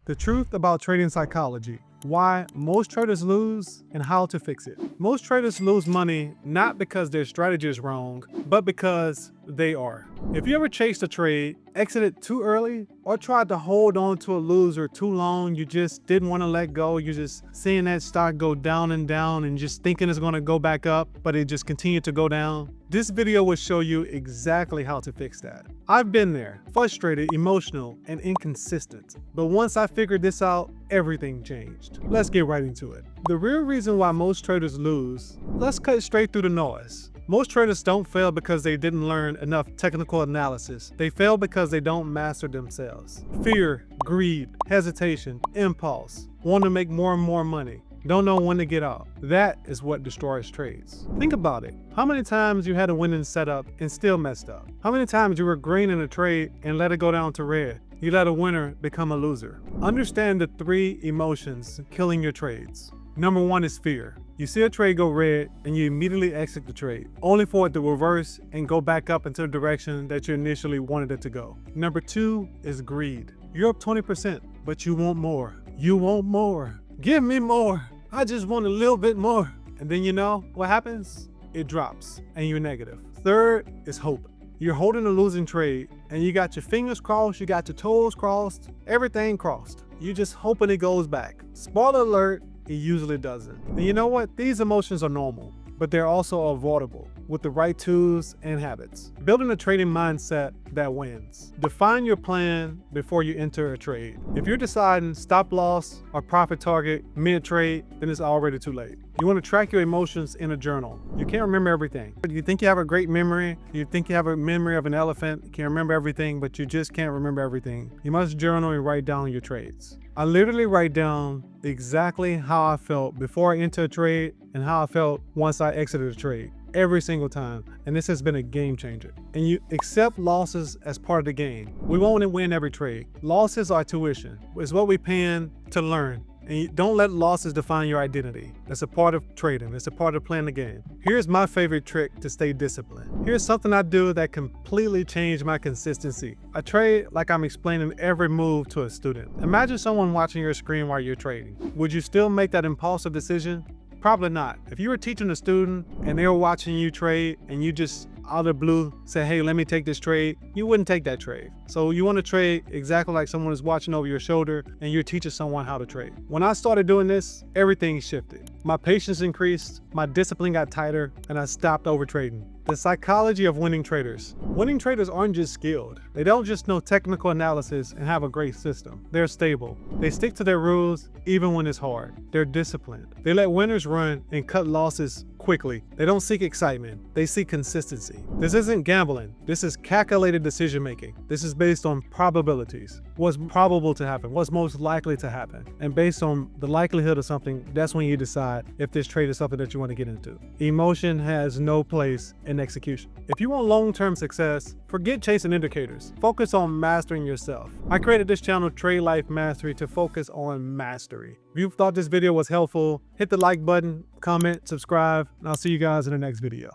The truth about trading psychology, why most traders lose and how to fix it. Most traders lose money not because their strategy is wrong, but because they are. If you ever chased a trade, exited too early, or tried to hold on to a loser too long, you just didn't want to let go, you're just seeing that stock go down and just thinking it's going to go back up, but it just continued to go down, this video will show you exactly how to fix that. I've been there, frustrated, emotional, and inconsistent. But once I figured this out, everything changed. Let's get right into it. The real reason why most traders lose, let's cut straight through the noise. Most traders don't fail because they didn't learn enough technical analysis. They fail because they don't master themselves. Fear, greed, hesitation, impulse, want to make more and more money, don't know when to get out. That is what destroys trades. Think about it. How many times you had a winning setup and still messed up? How many times you were green in a trade and let it go down to red? You let a winner become a loser. Understand the 3 emotions killing your trades. Number 1 is fear. You see a trade go red and you immediately exit the trade, only for it to reverse and go back up into the direction that you initially wanted it to go. Number 2 is greed. You're up 20%, but you want more. You want more. Give me more. I just want a little bit more. And then you know what happens? It drops and you're negative. Third is hope. You're holding a losing trade and you got your fingers crossed, you got your toes crossed, everything crossed. You're just hoping it goes back. Spoiler alert, it usually doesn't. And you know what? These emotions are normal, but they're also avoidable with the right tools and habits. Building a trading mindset that wins. Define your plan before you enter a trade. If you're deciding stop loss or profit target mid-trade, then it's already too late. You want to track your emotions in a journal. You can't remember everything. You think you have a great memory. You think you have a memory of an elephant. You can remember everything, but you just can't remember everything. You must journal and write down your trades. I literally write down exactly how I felt before I entered a trade and how I felt once I exited a trade. Every single time, and this has been a game changer. And you accept losses as part of the game. We won't win every trade. Losses are tuition. It's what we're paying to learn. And you don't let losses define your identity. That's a part of trading. It's a part of playing the game. Here's my favorite trick to stay disciplined. Here's something I do that completely changed my consistency. I trade like I'm explaining every move to a student. Imagine someone watching your screen while you're trading. Would you still make that impulsive decision? Probably not. If you were teaching a student and they were watching you trade and you just out of the blue say, hey, let me take this trade, you wouldn't take that trade. So you want to trade exactly like someone is watching over your shoulder and you're teaching someone how to trade. When I started doing this, everything shifted. My patience increased, my discipline got tighter, and I stopped over trading. The psychology of winning traders. Winning traders aren't just skilled. They don't just know technical analysis and have a great system. They're stable. They stick to their rules even when it's hard. They're disciplined. They let winners run and cut losses quickly. They don't seek excitement. They seek consistency. This isn't gambling. This is calculated decision making. This is based on probabilities. What's probable to happen? What's most likely to happen? And based on the likelihood of something, that's when you decide if this trade is something that you want to get into. Emotion has no place in execution. If you want long-term success, forget chasing indicators. Focus on mastering yourself. I created this channel, Trade Life Mastery, to focus on mastery. If you thought this video was helpful, hit the like button, comment, subscribe, and I'll see you guys in the next video.